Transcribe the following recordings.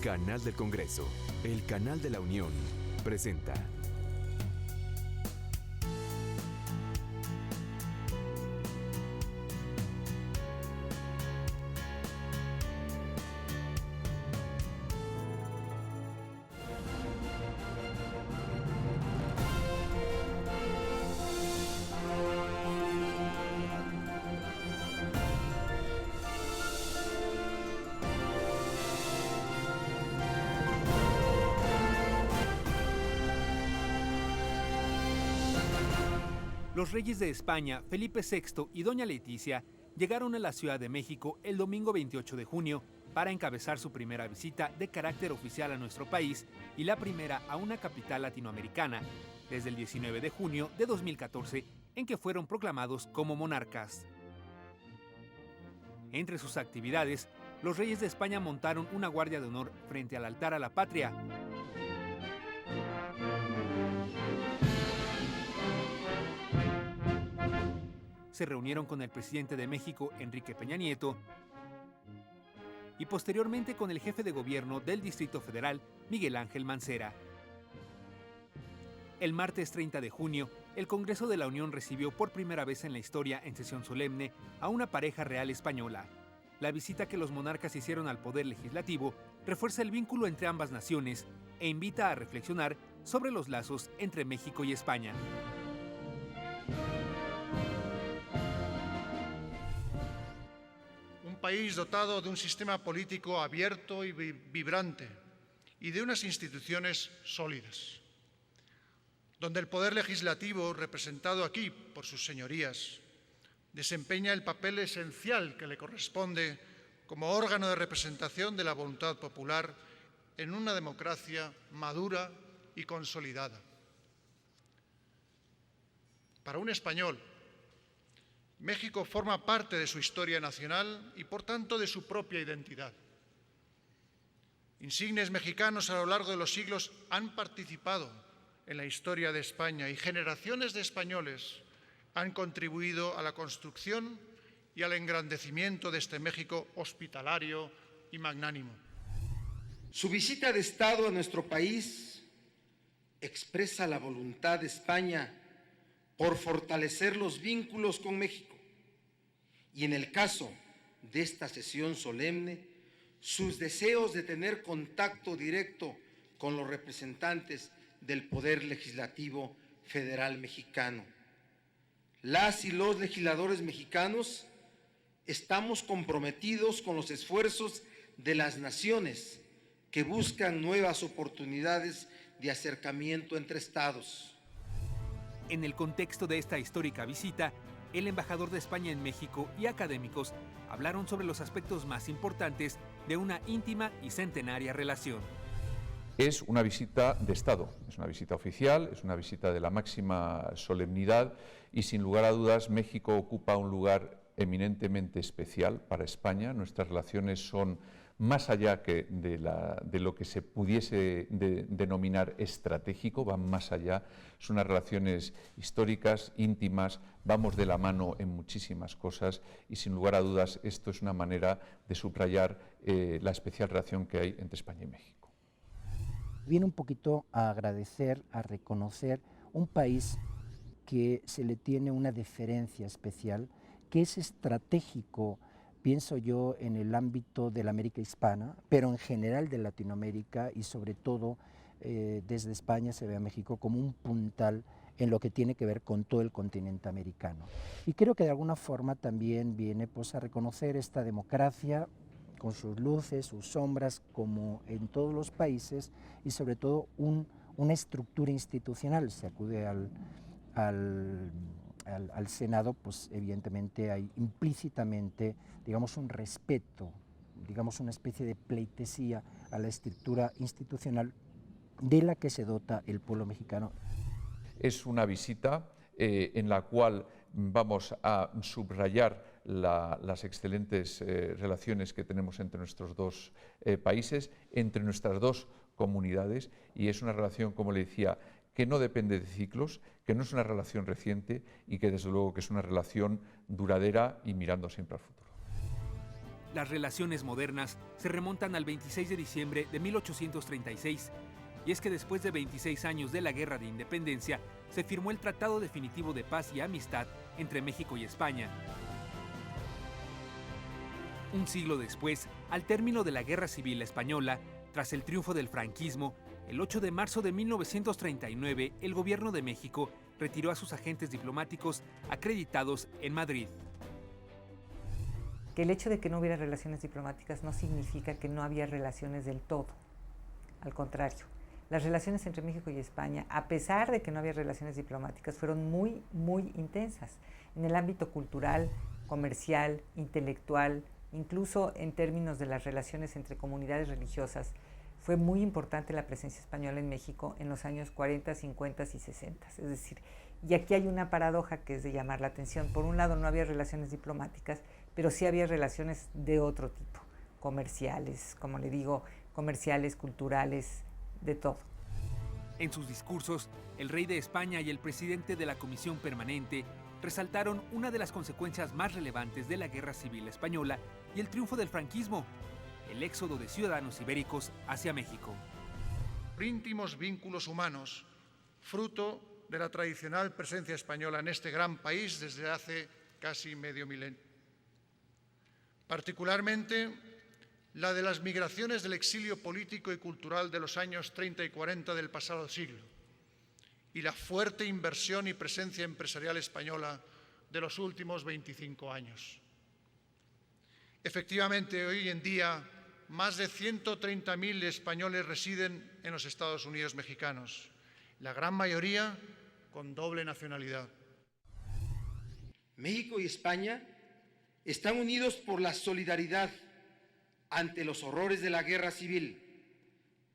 Canal del Congreso, el canal de la Unión, presenta. Los reyes de España, Felipe VI y doña Leticia, llegaron a la Ciudad de México el domingo 28 de junio para encabezar su primera visita de carácter oficial a nuestro país y la primera a una capital latinoamericana, desde el 19 de junio de 2014, en que fueron proclamados como monarcas. Entre sus actividades, los reyes de España montaron una guardia de honor frente al altar a la patria. Se reunieron con el presidente de México, Enrique Peña Nieto, y posteriormente con el jefe de gobierno del Distrito Federal, Miguel Ángel Mancera. El martes 30 de junio, el Congreso de la Unión recibió por primera vez en la historia, en sesión solemne, a una pareja real española. La visita que los monarcas hicieron al Poder Legislativo refuerza el vínculo entre ambas naciones e invita a reflexionar sobre los lazos entre México y España. Un país dotado de un sistema político abierto y vibrante y de unas instituciones sólidas, donde el Poder Legislativo, representado aquí por sus señorías, desempeña el papel esencial que le corresponde como órgano de representación de la voluntad popular en una democracia madura y consolidada. Para un español, México forma parte de su historia nacional y, por tanto, de su propia identidad. Insignes mexicanos a lo largo de los siglos han participado en la historia de España y generaciones de españoles han contribuido a la construcción y al engrandecimiento de este México hospitalario y magnánimo. Su visita de Estado a nuestro país expresa la voluntad de España por fortalecer los vínculos con México y, en el caso de esta sesión solemne, sus deseos de tener contacto directo con los representantes del Poder Legislativo Federal mexicano. Las y los legisladores mexicanos estamos comprometidos con los esfuerzos de las naciones que buscan nuevas oportunidades de acercamiento entre estados. En el contexto de esta histórica visita, el embajador de España en México y académicos hablaron sobre los aspectos más importantes de una íntima y centenaria relación. Es una visita de Estado, es una visita oficial, es una visita de la máxima solemnidad y, sin lugar a dudas, México ocupa un lugar eminentemente especial para España. Nuestras relaciones son más allá que de lo que se pudiese denominar estratégico, van más allá, son unas relaciones históricas, íntimas, vamos de la mano en muchísimas cosas y, sin lugar a dudas, esto es una manera de subrayar la especial relación que hay entre España y México. Viene un poquito a agradecer, a reconocer un país que se le tiene una deferencia especial, que es estratégico, pienso yo, en el ámbito de la América hispana, pero en general de Latinoamérica y sobre todo desde España se ve a México como un puntal en lo que tiene que ver con todo el continente americano. Y creo que de alguna forma también viene pues, a reconocer esta democracia con sus luces, sus sombras, como en todos los países, y sobre todo una estructura institucional. Se acude al Senado, pues evidentemente hay implícitamente, digamos, un respeto, digamos, una especie de pleitesía a la estructura institucional de la que se dota el pueblo mexicano. Es una visita en la cual vamos a subrayar las excelentes relaciones que tenemos entre nuestros dos países, entre nuestras dos comunidades, y es una relación, como le decía, que no depende de ciclos, que no es una relación reciente y que desde luego que es una relación duradera y mirando siempre al futuro. Las relaciones modernas se remontan al 26 de diciembre de 1836, y es que después de 26 años de la Guerra de Independencia, se firmó el Tratado Definitivo de Paz y Amistad entre México y España. Un siglo después, al término de la Guerra Civil Española, tras el triunfo del franquismo, el 8 de marzo de 1939, el gobierno de México retiró a sus agentes diplomáticos acreditados en Madrid. Que el hecho de que no hubiera relaciones diplomáticas no significa que no había relaciones del todo. Al contrario, las relaciones entre México y España, a pesar de que no había relaciones diplomáticas, fueron muy, muy intensas en el ámbito cultural, comercial, intelectual, incluso en términos de las relaciones entre comunidades religiosas. Fue muy importante la presencia española en México en los años 40, 50 y 60. Es decir, y aquí hay una paradoja que es de llamar la atención. Por un lado, no había relaciones diplomáticas, pero sí había relaciones de otro tipo, comerciales, como le digo, comerciales, culturales, de todo. En sus discursos, el rey de España y el presidente de la Comisión Permanente resaltaron una de las consecuencias más relevantes de la Guerra Civil Española y el triunfo del franquismo: el éxodo de ciudadanos ibéricos hacia México. Íntimos vínculos humanos, fruto de la tradicional presencia española en este gran país desde hace casi medio milenio. Particularmente la de las migraciones del exilio político y cultural de los años 30 y 40 del pasado siglo, y la fuerte inversión y presencia empresarial española de los últimos 25 años. Efectivamente, hoy en día, más de 130.000 españoles residen en los Estados Unidos mexicanos, la gran mayoría con doble nacionalidad. México y España están unidos por la solidaridad ante los horrores de la guerra civil,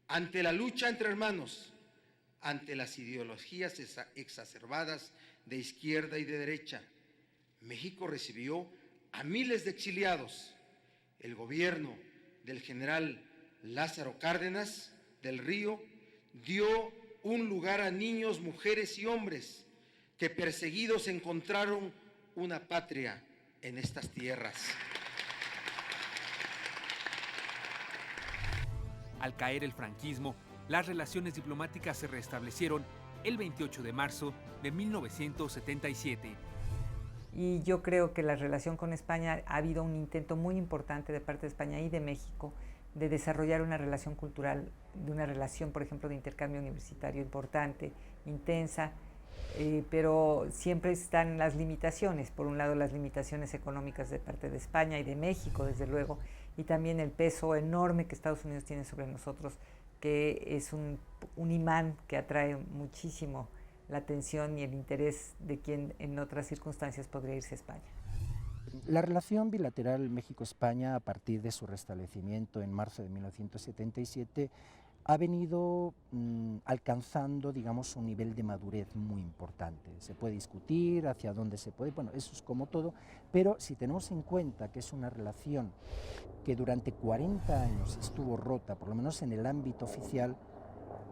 ante la lucha entre hermanos, ante las ideologías exacerbadas de izquierda y de derecha. México recibió a miles de exiliados. El gobierno del general Lázaro Cárdenas del Río dio un lugar a niños, mujeres y hombres que perseguidos encontraron una patria en estas tierras. Al caer el franquismo, las relaciones diplomáticas se restablecieron el 28 de marzo de 1977. Y yo creo que la relación con España, ha habido un intento muy importante de parte de España y de México de desarrollar una relación cultural, de una relación, por ejemplo, de intercambio universitario importante, intensa, pero siempre están las limitaciones. Por un lado, las limitaciones económicas de parte de España y de México, desde luego, y también el peso enorme que Estados Unidos tiene sobre nosotros, que es un imán que atrae muchísimo la atención y el interés de quien en otras circunstancias podría irse a España. La relación bilateral México-España, a partir de su restablecimiento en marzo de 1977, ha venido alcanzando, digamos, un nivel de madurez muy importante. Se puede discutir hacia dónde se puede, bueno, eso es como todo, pero si tenemos en cuenta que es una relación que durante 40 años estuvo rota, por lo menos en el ámbito oficial,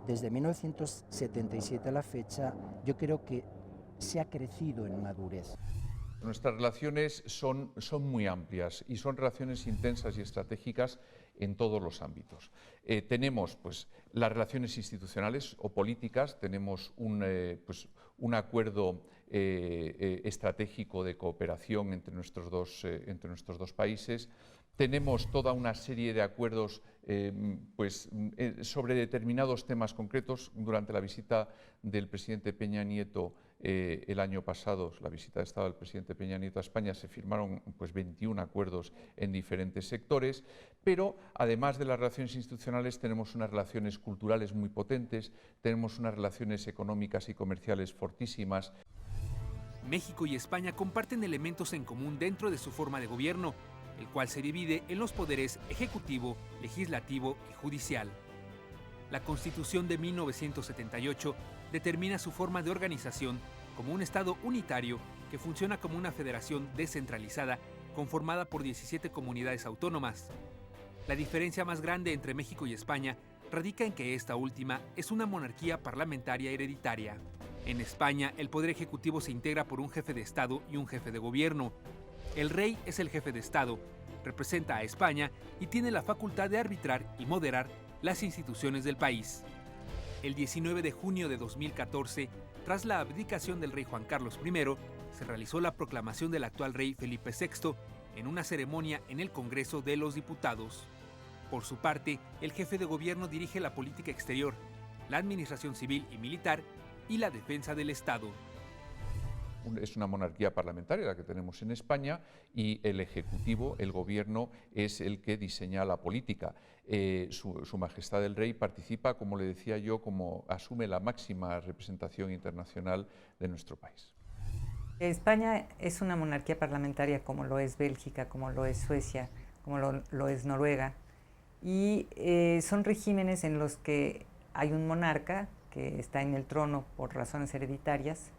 desde 1977 a la fecha, yo creo que se ha crecido en madurez. Nuestras relaciones son muy amplias y son relaciones intensas y estratégicas en todos los ámbitos. Tenemos pues, las relaciones institucionales o políticas, tenemos un acuerdo estratégico de cooperación entre nuestros dos países. Tenemos toda una serie de acuerdos sobre determinados temas concretos. Durante la visita del presidente Peña Nieto el año pasado, la visita de Estado del presidente Peña Nieto a España, se firmaron 21 acuerdos en diferentes sectores, pero además de las relaciones institucionales tenemos unas relaciones culturales muy potentes, tenemos unas relaciones económicas y comerciales fortísimas. México y España comparten elementos en común dentro de su forma de gobierno, el cual se divide en los poderes ejecutivo, legislativo y judicial. La Constitución de 1978 determina su forma de organización como un Estado unitario que funciona como una federación descentralizada conformada por 17 comunidades autónomas. La diferencia más grande entre México y España radica en que esta última es una monarquía parlamentaria hereditaria. En España, el poder ejecutivo se integra por un jefe de Estado y un jefe de gobierno. El rey es el jefe de Estado, representa a España y tiene la facultad de arbitrar y moderar las instituciones del país. El 19 de junio de 2014, tras la abdicación del rey Juan Carlos I, se realizó la proclamación del actual rey Felipe VI en una ceremonia en el Congreso de los Diputados. Por su parte, el jefe de gobierno dirige la política exterior, la administración civil y militar y la defensa del Estado. Es una monarquía parlamentaria la que tenemos en España y el Ejecutivo, el Gobierno, es el que diseña la política. Su Majestad el Rey participa, como le decía yo, como asume la máxima representación internacional de nuestro país. España es una monarquía parlamentaria como lo es Bélgica, como lo es Suecia, como lo es Noruega, y son regímenes en los que hay un monarca que está en el trono por razones hereditarias,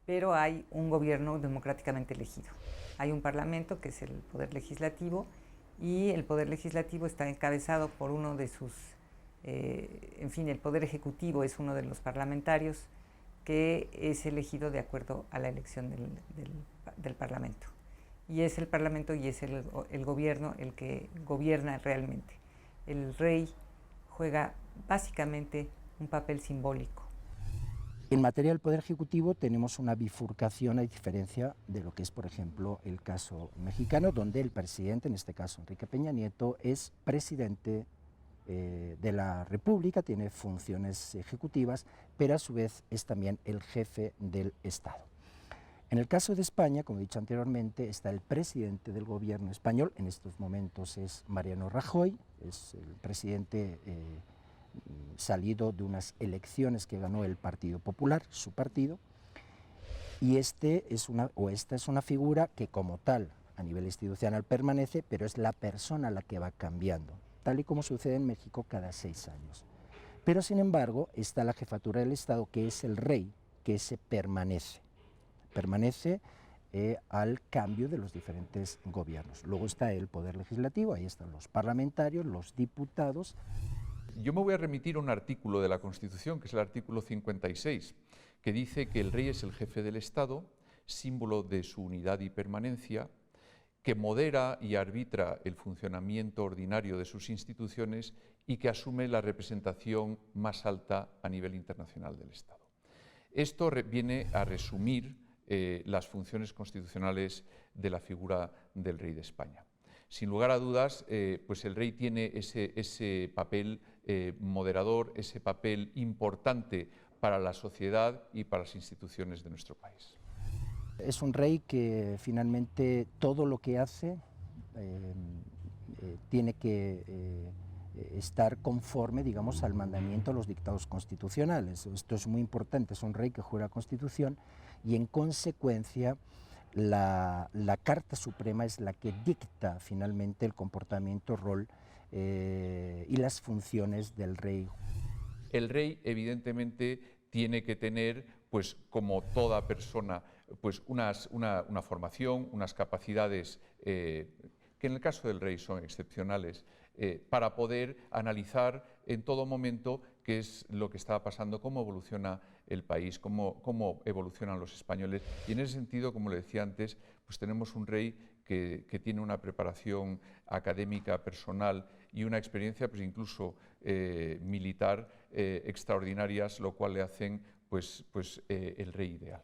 pero hay un gobierno democráticamente elegido. Hay un parlamento, que es el poder legislativo, y el poder legislativo está encabezado por uno de sus, el poder ejecutivo es uno de los parlamentarios que es elegido de acuerdo a la elección del parlamento. Y es el parlamento y es el gobierno el que gobierna realmente. El rey juega básicamente un papel simbólico. En materia del Poder Ejecutivo tenemos una bifurcación a diferencia de lo que es, por ejemplo, el caso mexicano, donde el presidente, en este caso Enrique Peña Nieto, es presidente de la República, tiene funciones ejecutivas, pero a su vez es también el jefe del Estado. En el caso de España, como he dicho anteriormente, está el presidente del gobierno español, en estos momentos es Mariano Rajoy, es el presidente salido de unas elecciones que ganó el Partido Popular, su partido, y esta es una figura que como tal a nivel institucional permanece, pero es la persona la que va cambiando, tal y como sucede en México cada 6 años. Pero sin embargo está la jefatura del Estado, que es el rey, que ese permanece al cambio de los diferentes gobiernos. Luego está el Poder Legislativo, ahí están los parlamentarios, los diputados. Yo me voy a remitir a un artículo de la Constitución, que es el artículo 56, que dice que el rey es el jefe del Estado, símbolo de su unidad y permanencia, que modera y arbitra el funcionamiento ordinario de sus instituciones y que asume la representación más alta a nivel internacional del Estado. Esto viene a resumir las funciones constitucionales de la figura del rey de España. Sin lugar a dudas, pues el rey tiene ese papel moderador, ese papel importante para la sociedad y para las instituciones de nuestro país. Es un rey que finalmente todo lo que hace tiene que estar conforme, digamos, al mandamiento de los dictados constitucionales. Esto es muy importante, es un rey que jura Constitución y en consecuencia la Carta Suprema es la que dicta finalmente el comportamiento, rol y las funciones del rey. El rey evidentemente tiene que tener, pues como toda persona, pues una formación, unas capacidades que en el caso del rey son excepcionales, para poder analizar en todo momento qué es lo que está pasando, cómo evoluciona el país, cómo evolucionan los españoles. Y en ese sentido, como le decía antes, pues tenemos un rey que tiene una preparación académica, personal y una experiencia pues incluso militar extraordinarias, lo cual le hacen el rey ideal.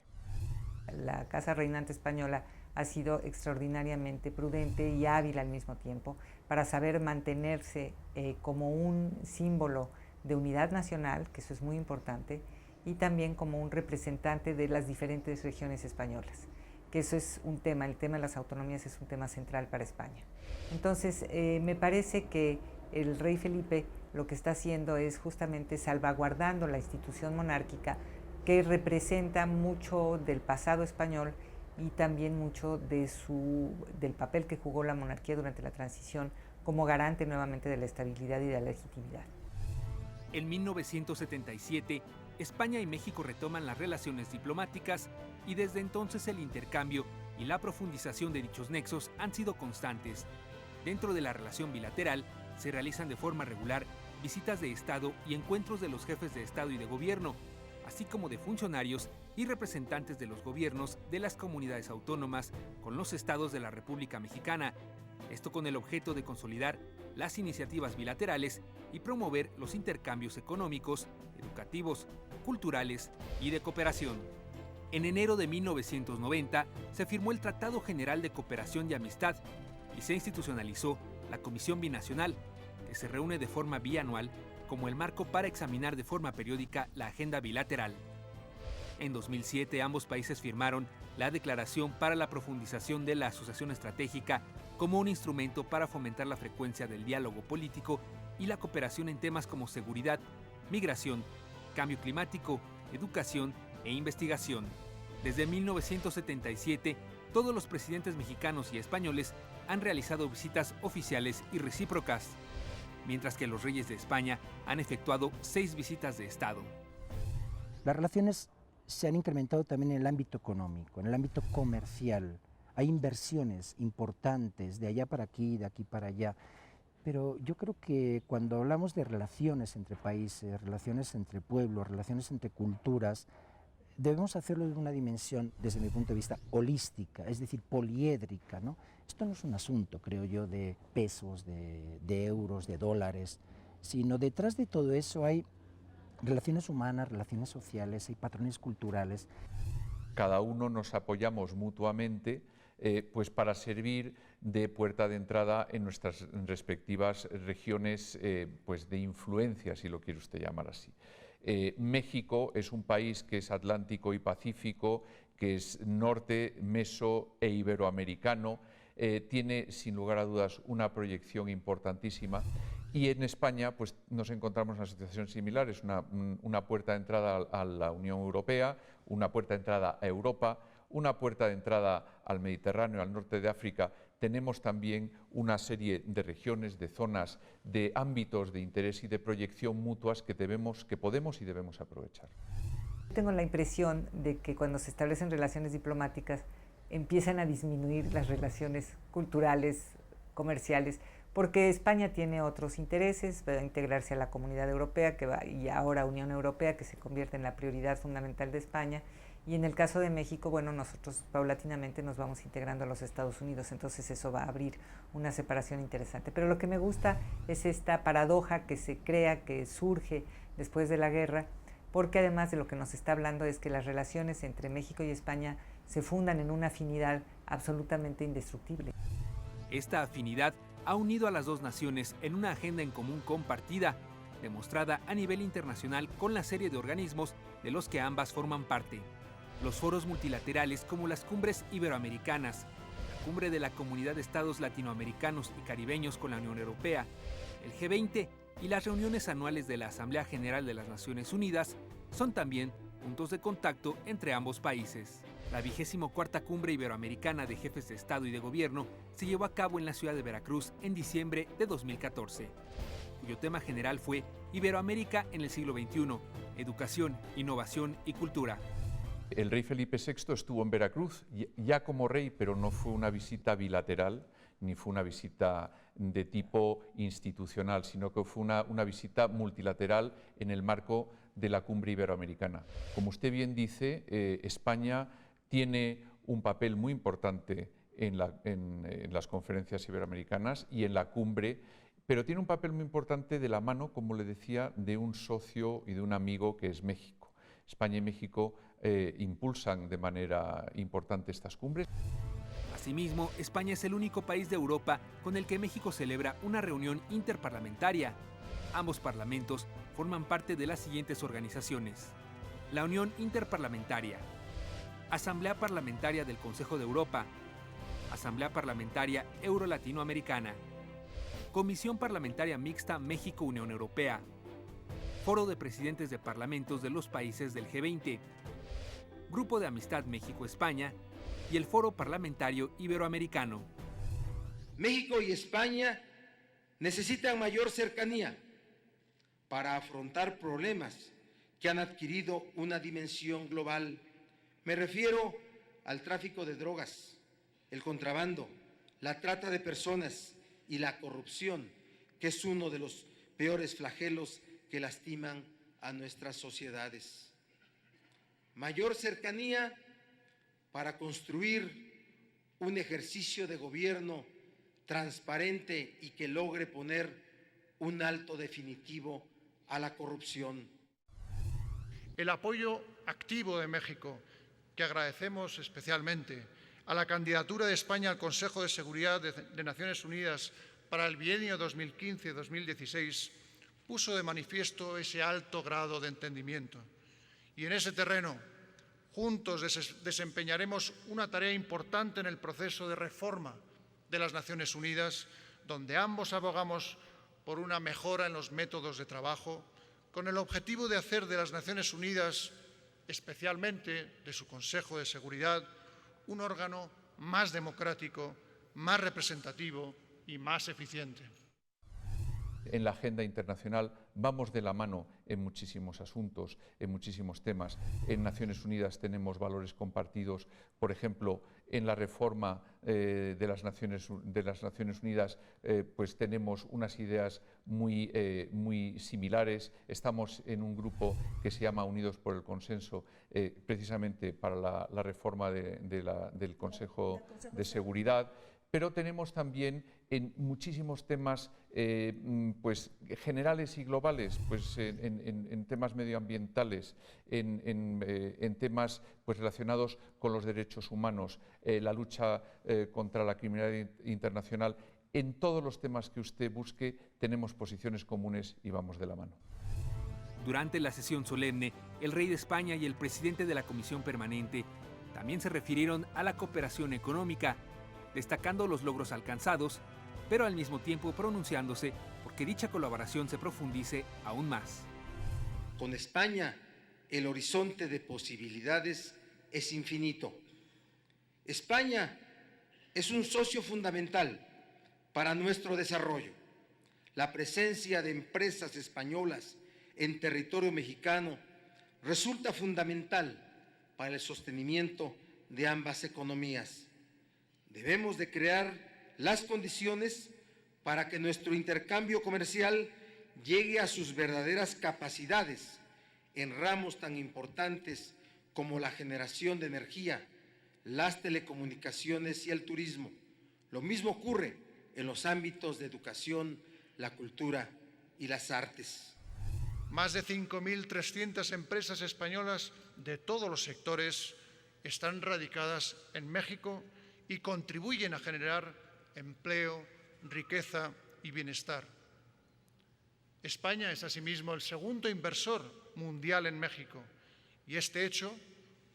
La Casa Reinante Española ha sido extraordinariamente prudente y hábil al mismo tiempo para saber mantenerse como un símbolo de unidad nacional, que eso es muy importante, y también como un representante de las diferentes regiones españolas, que eso es un tema, el tema de las autonomías es un tema central para España. Entonces, me parece que el rey Felipe lo que está haciendo es justamente salvaguardando la institución monárquica, que representa mucho del pasado español y también mucho del papel que jugó la monarquía durante la transición como garante nuevamente de la estabilidad y de la legitimidad. En 1977, España y México retoman las relaciones diplomáticas y desde entonces el intercambio y la profundización de dichos nexos han sido constantes. Dentro de la relación bilateral se realizan de forma regular visitas de Estado y encuentros de los jefes de Estado y de Gobierno, así como de funcionarios y representantes de los gobiernos de las comunidades autónomas con los estados de la República Mexicana, esto con el objeto de consolidar las iniciativas bilaterales y promover los intercambios económicos, educativos, culturales y de cooperación. En enero de 1990 se firmó el Tratado General de Cooperación y Amistad y se institucionalizó la Comisión Binacional, que se reúne de forma bianual como el marco para examinar de forma periódica la agenda bilateral. En 2007 ambos países firmaron la Declaración para la Profundización de la Asociación Estratégica como un instrumento para fomentar la frecuencia del diálogo político y la cooperación en temas como seguridad, migración, cambio climático, educación e investigación. Desde 1977, todos los presidentes mexicanos y españoles han realizado visitas oficiales y recíprocas, mientras que los reyes de España han efectuado 6 visitas de Estado. Las relaciones se han incrementado también en el ámbito económico, en el ámbito comercial. Hay inversiones importantes de allá para aquí, de aquí para allá. Pero yo creo que cuando hablamos de relaciones entre países, relaciones entre pueblos, relaciones entre culturas, debemos hacerlo en una dimensión, desde mi punto de vista, holística, es decir, poliédrica, ¿no? Esto no es un asunto, creo yo, de pesos, de euros, de dólares, sino detrás de todo eso hay relaciones humanas, relaciones sociales, hay patrones culturales. Cada uno nos apoyamos mutuamente pues para servir de puerta de entrada en nuestras respectivas regiones pues de influencia, si lo quiere usted llamar así. México es un país que es atlántico y pacífico, que es norte, meso e iberoamericano, tiene sin lugar a dudas una proyección importantísima. Y en España pues, nos encontramos en una situación similar, es una puerta de entrada a la Unión Europea, una puerta de entrada a Europa, una puerta de entrada al Mediterráneo, al norte de África. Tenemos también una serie de regiones, de zonas, de ámbitos de interés y de proyección mutuas que podemos y debemos aprovechar. Tengo la impresión de que cuando se establecen relaciones diplomáticas empiezan a disminuir las relaciones culturales, comerciales, porque España tiene otros intereses, va a integrarse a la Comunidad Europea y ahora Unión Europea, que se convierte en la prioridad fundamental de España, y en el caso de México, bueno, nosotros paulatinamente nos vamos integrando a los Estados Unidos, entonces eso va a abrir una separación interesante. Pero lo que me gusta es esta paradoja que se crea, que surge después de la guerra, porque además de lo que nos está hablando es que las relaciones entre México y España se fundan en una afinidad absolutamente indestructible. Esta afinidad ha unido a las dos naciones en una agenda en común compartida, demostrada a nivel internacional con la serie de organismos de los que ambas forman parte. Los foros multilaterales como las cumbres iberoamericanas, la cumbre de la Comunidad de Estados Latinoamericanos y Caribeños con la Unión Europea, el G20 y las reuniones anuales de la Asamblea General de las Naciones Unidas son también puntos de contacto entre ambos países. La 24ª Cumbre Iberoamericana de Jefes de Estado y de Gobierno se llevó a cabo en la ciudad de Veracruz en diciembre de 2014, cuyo tema general fue Iberoamérica en el siglo XXI, educación, innovación y cultura. El rey Felipe VI estuvo en Veracruz ya como rey, pero no fue una visita bilateral, ni fue una visita de tipo institucional, sino que fue una visita multilateral en el marco de la Cumbre Iberoamericana. Como usted bien dice, España tiene un papel muy importante en las conferencias iberoamericanas y en la cumbre, pero tiene un papel muy importante de la mano, como le decía, de un socio y de un amigo que es México. España y México impulsan de manera importante estas cumbres. Asimismo, España es el único país de Europa con el que México celebra una reunión interparlamentaria. Ambos parlamentos forman parte de las siguientes organizaciones: la Unión Interparlamentaria, Asamblea Parlamentaria del Consejo de Europa, Asamblea Parlamentaria Euro-Latinoamericana, Comisión Parlamentaria Mixta México-Unión Europea, Foro de Presidentes de Parlamentos de los países del G20, Grupo de Amistad México-España y el Foro Parlamentario Iberoamericano. México y España necesitan mayor cercanía para afrontar problemas que han adquirido una dimensión global. Me refiero al tráfico de drogas, el contrabando, la trata de personas y la corrupción, que es uno de los peores flagelos que lastiman a nuestras sociedades. mayor cercanía para construir un ejercicio de gobierno transparente y que logre poner un alto definitivo a la corrupción. El apoyo activo de México, que agradecemos especialmente, a la candidatura de España al Consejo de Seguridad de Naciones Unidas para el bienio 2015-2016, puso de manifiesto ese alto grado de entendimiento. Y en ese terreno, juntos desempeñaremos una tarea importante en el proceso de reforma de las Naciones Unidas, donde ambos abogamos por una mejora en los métodos de trabajo, con el objetivo de hacer de las Naciones Unidas, especialmente de su Consejo de Seguridad, un órgano más democrático, más representativo y más eficiente. En la agenda internacional vamos de la mano en muchísimos asuntos, en muchísimos temas. En Naciones Unidas tenemos valores compartidos, por ejemplo, en la reforma de las Naciones Unidas pues tenemos unas ideas muy similares. Estamos en un grupo que se llama Unidos por el Consenso, precisamente para la reforma del Consejo de Seguridad. Pero tenemos también en muchísimos temas pues, generales y globales, pues, en temas medioambientales, en temas pues, relacionados con los derechos humanos, la lucha contra la criminalidad internacional. En todos los temas que usted busque tenemos posiciones comunes y vamos de la mano. Durante la sesión solemne, el rey de España y el presidente de la Comisión Permanente también se refirieron a la cooperación económica, destacando los logros alcanzados, pero al mismo tiempo pronunciándose porque dicha colaboración se profundice aún más. Con España, el horizonte de posibilidades es infinito. España es un socio fundamental para nuestro desarrollo. La presencia de empresas españolas en territorio mexicano resulta fundamental para el sostenimiento de ambas economías. Debemos de crear las condiciones para que nuestro intercambio comercial llegue a sus verdaderas capacidades en ramos tan importantes como la generación de energía, las telecomunicaciones y el turismo. Lo mismo ocurre en los ámbitos de educación, la cultura y las artes. Más de 5.300 empresas españolas de todos los sectores están radicadas en México y contribuyen a generar empleo, riqueza y bienestar. España es asimismo el segundo inversor mundial en México y este hecho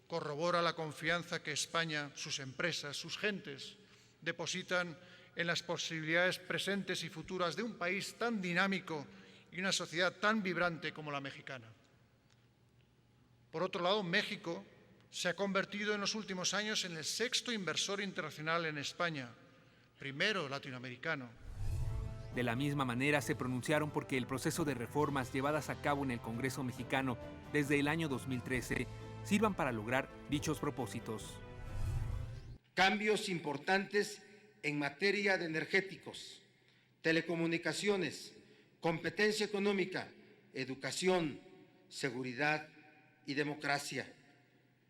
corrobora la confianza que España, sus empresas, sus gentes depositan en las posibilidades presentes y futuras de un país tan dinámico y una sociedad tan vibrante como la mexicana. Por otro lado, México se ha convertido en los últimos años en el sexto inversor internacional en España, primero latinoamericano. De la misma manera se pronunciaron porque el proceso de reformas llevadas a cabo en el Congreso mexicano desde el año 2013 sirvan para lograr dichos propósitos. Cambios importantes en materia de energéticos, telecomunicaciones, competencia económica, educación, seguridad y democracia.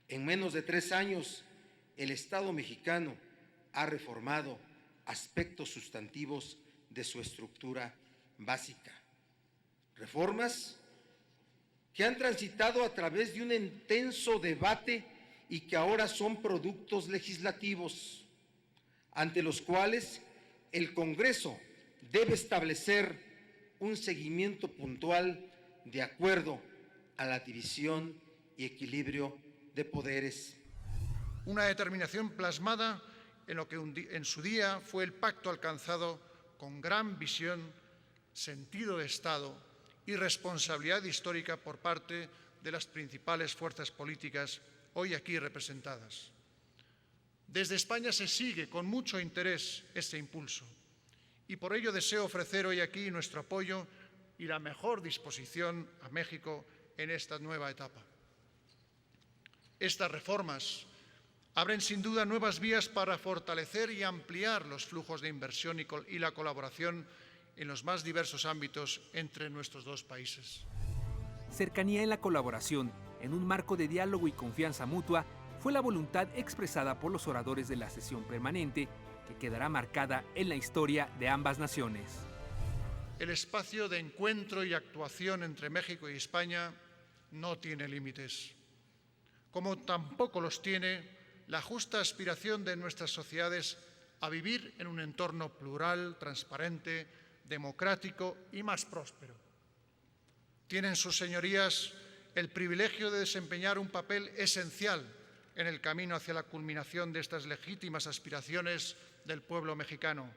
En menos de 3 años, el Estado mexicano ha reformado aspectos sustantivos de su estructura básica. Reformas que han transitado a través de un intenso debate y que ahora son productos legislativos, ante los cuales el Congreso debe establecer un seguimiento puntual de acuerdo a la división y equilibrio de poderes. Una determinación plasmada en lo que en su día fue el pacto alcanzado con gran visión, sentido de Estado y responsabilidad histórica por parte de las principales fuerzas políticas hoy aquí representadas. Desde España se sigue con mucho interés este impulso y por ello deseo ofrecer hoy aquí nuestro apoyo y la mejor disposición a México en esta nueva etapa. Estas reformas abren sin duda nuevas vías para fortalecer y ampliar los flujos de inversión y la colaboración en los más diversos ámbitos entre nuestros dos países. Cercanía en la colaboración en un marco de diálogo y confianza mutua, fue la voluntad expresada por los oradores de la sesión permanente, que quedará marcada en la historia de ambas naciones. El espacio de encuentro y actuación entre México y España no tiene límites, como tampoco los tiene la justa aspiración de nuestras sociedades a vivir en un entorno plural, transparente, democrático y más próspero. Tienen sus señorías el privilegio de desempeñar un papel esencial en el camino hacia la culminación de estas legítimas aspiraciones del pueblo mexicano,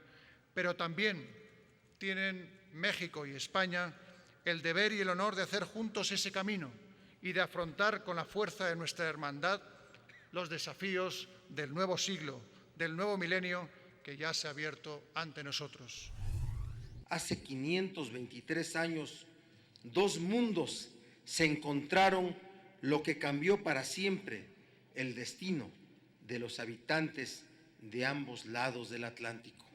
pero también tienen México y España el deber y el honor de hacer juntos ese camino y de afrontar con la fuerza de nuestra hermandad los desafíos del nuevo siglo, del nuevo milenio que ya se ha abierto ante nosotros. Hace 523 años, dos mundos se encontraron, lo que cambió para siempre el destino de los habitantes de ambos lados del Atlántico.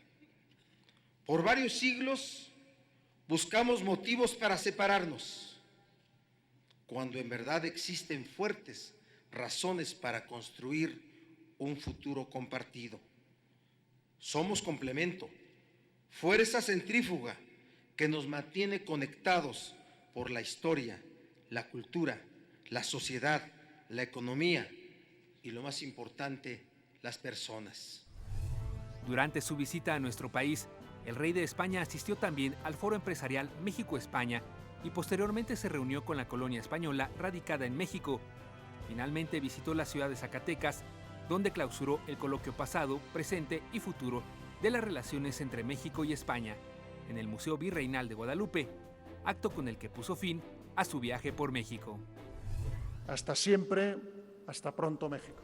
Por varios siglos buscamos motivos para separarnos, cuando en verdad existen fuertes razones para construir un futuro compartido. Somos complemento, fuerza centrífuga que nos mantiene conectados por la historia, la cultura, la sociedad, la economía y, lo más importante, las personas. Durante su visita a nuestro país, el rey de España asistió también al Foro Empresarial México-España y posteriormente se reunió con la colonia española radicada en México. Finalmente visitó la ciudad de Zacatecas, donde clausuró el coloquio pasado, presente y futuro de las relaciones entre México y España en el Museo Virreinal de Guadalupe, acto con el que puso fin a su viaje por México. Hasta siempre, hasta pronto, México.